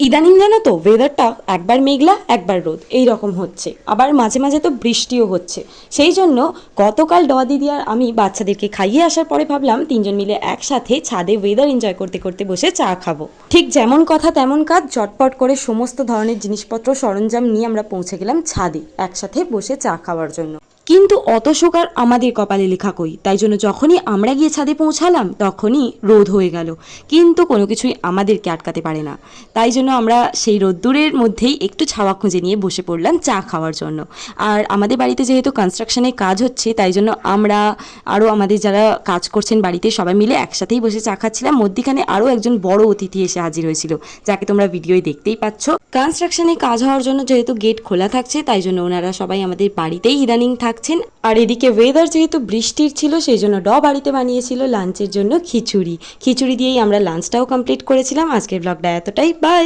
ইদানিং জানো তো ওয়েদারটা একবার মেঘলা একবার রোদ এই রকম হচ্ছে, আবার মাঝে মাঝে তো বৃষ্টিও হচ্ছে। সেই জন্য গতকাল দিদি আর আমি বাচ্চাদেরকে খাইয়ে আসার পরে ভাবলাম তিনজন মিলে একসাথে ছাদে ওয়েদার এনজয় করতে করতে বসে চা খাবো। ঠিক যেমন কথা তেমন কাজ, চটপট করে সমস্ত ধরনের জিনিসপত্র সরঞ্জাম নিয়ে আমরা পৌঁছে গেলাম ছাদে একসাথে বসে চা খাওয়ার জন্য। কিন্তু অত সুকার আমাদের কপালে লেখা কই, তাই জন্য যখনই আমরা গিয়ে ছাদে পৌঁছালাম তখনই রোদ হয়ে গেল। কিন্তু কোনো কিছুই আমাদেরকে আটকাতে পারে না, তাই জন্য আমরা সেই রোদ্দুরের মধ্যেই একটু ছাওয়া খুঁজে নিয়ে বসে পড়লাম চা খাওয়ার জন্য। আর আমাদের বাড়িতে যেহেতু কনস্ট্রাকশনের কাজ হচ্ছে, তাই জন্য আমরা আরও আমাদের যারা কাজ করছেন বাড়িতে সবাই মিলে একসাথেই বসে চা খাচ্ছিলাম। মধ্যিখানে আরও একজন বড় অতিথি এসে হাজির হয়েছিল, যাকে তোমরা ভিডিওয় দেখতেই পাচ্ছ। কনস্ট্রাকশনে কাজ হওয়ার জন্য যেহেতু গেট খোলা থাকছে, তাই জন্য ওনারা সবাই আমাদের বাড়িতেই ইদানিং থাকছেন। আর এদিকে ওয়েদার যেহেতু বৃষ্টির ছিল, সেই জন্য বাড়িতে বানিয়েছিল লাঞ্চের জন্য খিচুড়ি দিয়েই আমরা লাঞ্চটাও কমপ্লিট করেছিলাম। আজকের ব্লগটা এতটাই, বাই।